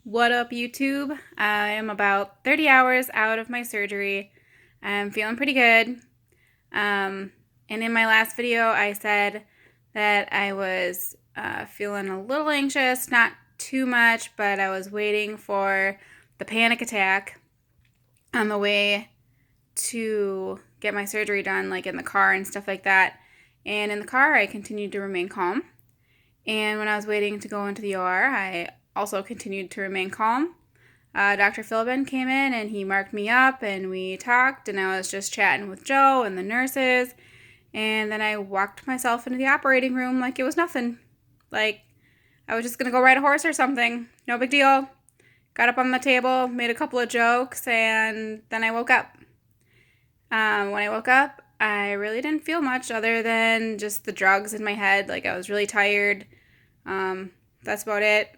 What up, YouTube? I am about 30 hours out of my surgery. I'm feeling pretty good. And in my last video, I said that I was feeling a little anxious, not too much, but I was waiting for the panic attack on the way to get my surgery done, like in the car and stuff like that. And in the car, I continued to remain calm. And when I was waiting to go into the OR, I also continued to remain calm. Dr. Philbin came in and he marked me up and we talked, and I was just chatting with Joe and the nurses. And then I walked myself into the operating room like it was nothing. Like I was just going to go ride a horse or something. No big deal. Got up on the table, made a couple of jokes, and then I woke up. When I woke up, I really didn't feel much other than just the drugs in my head. Like I was really tired. That's about it.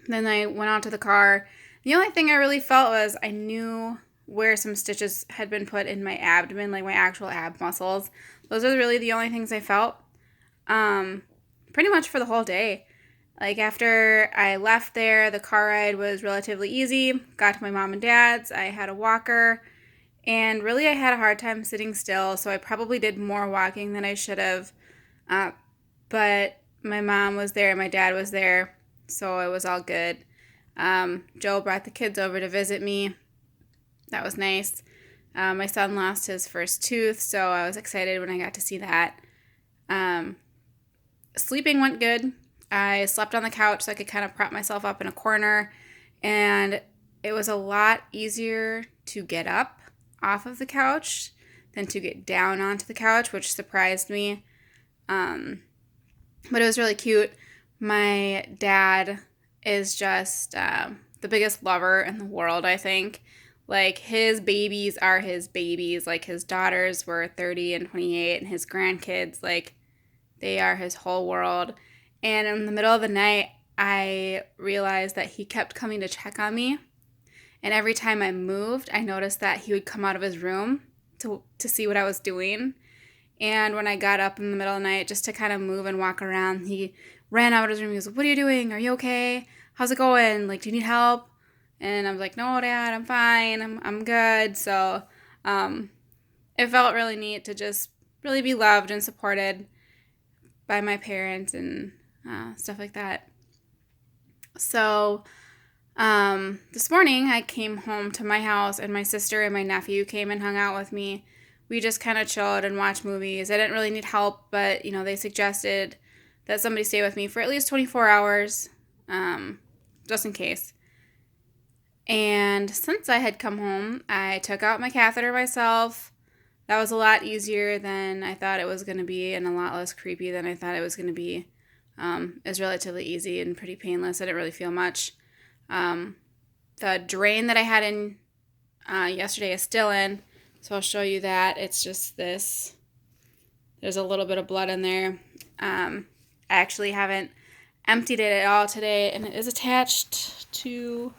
Then I went out to the car. The only thing I really felt was I knew where some stitches had been put in my abdomen, like my actual ab muscles. Those are really the only things I felt. Pretty much for the whole day. Like after I left there, the car ride was relatively easy. Got to my mom and dad's. I had a walker. And really I had a hard time sitting still, so I probably did more walking than I should have. But my mom was there, my dad was there, so it was all good. Joe brought the kids over to visit me. That was nice. My son lost his first tooth, so I was excited when I got to see that. Sleeping went good. I slept on the couch so I could kind of prop myself up in a corner, and it was a lot easier to get up off of the couch than to get down onto the couch, which surprised me. But it was really cute. My dad is just the biggest lover in the world, I think. Like, his babies are his babies. Like, his daughters were 30 and 28, and his grandkids, like, they are his whole world. And in the middle of the night, I realized that he kept coming to check on me. And every time I moved, I noticed that he would come out of his room to see what I was doing. And when I got up in the middle of the night just to kind of move and walk around, he ran out of his room. He was like, "What are you doing? Are you okay? How's it going? Like, do you need help?" And I was like, "No, Dad, I'm fine. I'm good." So it felt really neat to just really be loved and supported by my parents and stuff like that. So this morning I came home to my house and my sister and my nephew came and hung out with me. We just kind of chilled and watched movies. I didn't really need help, but they suggested that somebody stay with me for at least 24 hours, just in case. And since I had come home, I took out my catheter myself. That was a lot easier than I thought it was going to be and a lot less creepy than I thought it was going to be. It was relatively easy and pretty painless. I didn't really feel much. The drain that I had in yesterday is still in, so I'll show you that. It's just this. There's a little bit of blood in there. I actually haven't emptied it at all today, and it is attached to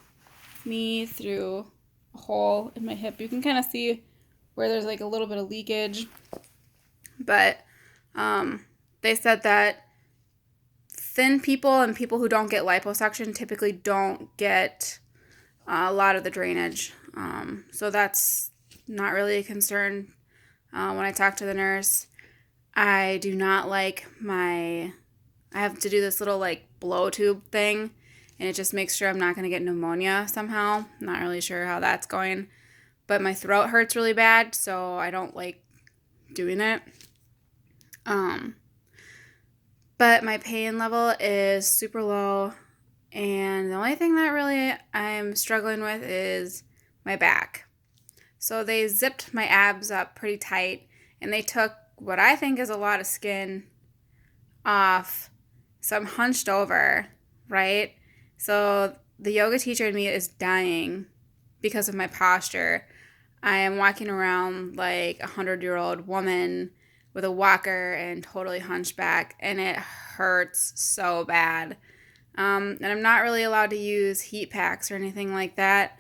me through a hole in my hip. You can kind of see where there's like a little bit of leakage, but they said that thin people and people who don't get liposuction typically don't get a lot of the drainage. So that's not really a concern. When I talk to the nurse, I do not like I have to do this little like blow tube thing, and it just makes sure I'm not going to get pneumonia somehow. I'm not really sure how that's going, but my throat hurts really bad, so I don't like doing it. But my pain level is super low, and the only thing that really I'm struggling with is my back. So they zipped my abs up pretty tight, and they took what I think is a lot of skin off. So I'm hunched over, right? So the yoga teacher in me is dying because of my posture. I am walking around like a 100-year-old woman with a walker and totally hunchback, and it hurts so bad. And I'm not really allowed to use heat packs or anything like that.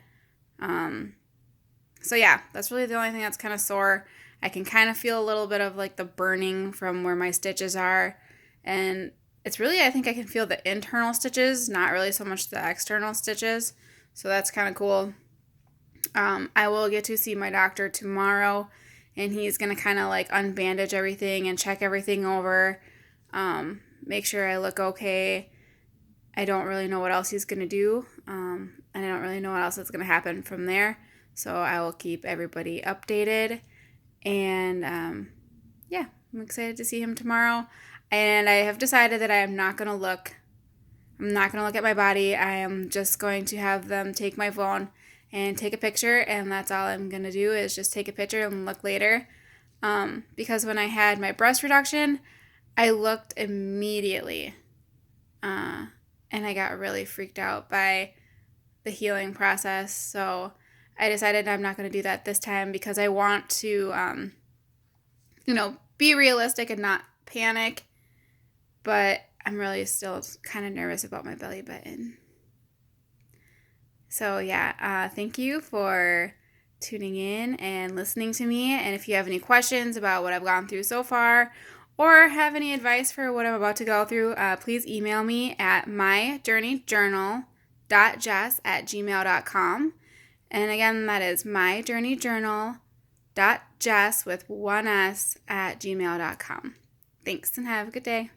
So yeah, that's really the only thing that's kind of sore. I can kind of feel a little bit of like the burning from where my stitches are, and it's really, I think I can feel the internal stitches, not really so much the external stitches. So that's kind of cool. I will get to see my doctor tomorrow, and he's going to kind of like unbandage everything and check everything over, make sure I look okay. I don't really know what else he's going to do, and I don't really know what else is going to happen from there. So I will keep everybody updated, and yeah, I'm excited to see him tomorrow. And I have decided that I'm not going to look at my body. I am just going to have them take my phone and take a picture, and that's all I'm going to do is just take a picture and look later. Because when I had my breast reduction, I looked immediately, and I got really freaked out by the healing process. So I decided I'm not going to do that this time because I want to, be realistic and not panic. But I'm really still kind of nervous about my belly button. So yeah, thank you for tuning in and listening to me. And if you have any questions about what I've gone through so far, or have any advice for what I'm about to go through, please email me at myjourneyjournal.jess@gmail.com. And again, that is myjourneyjournal.jess with one S @gmail.com. Thanks and have a good day.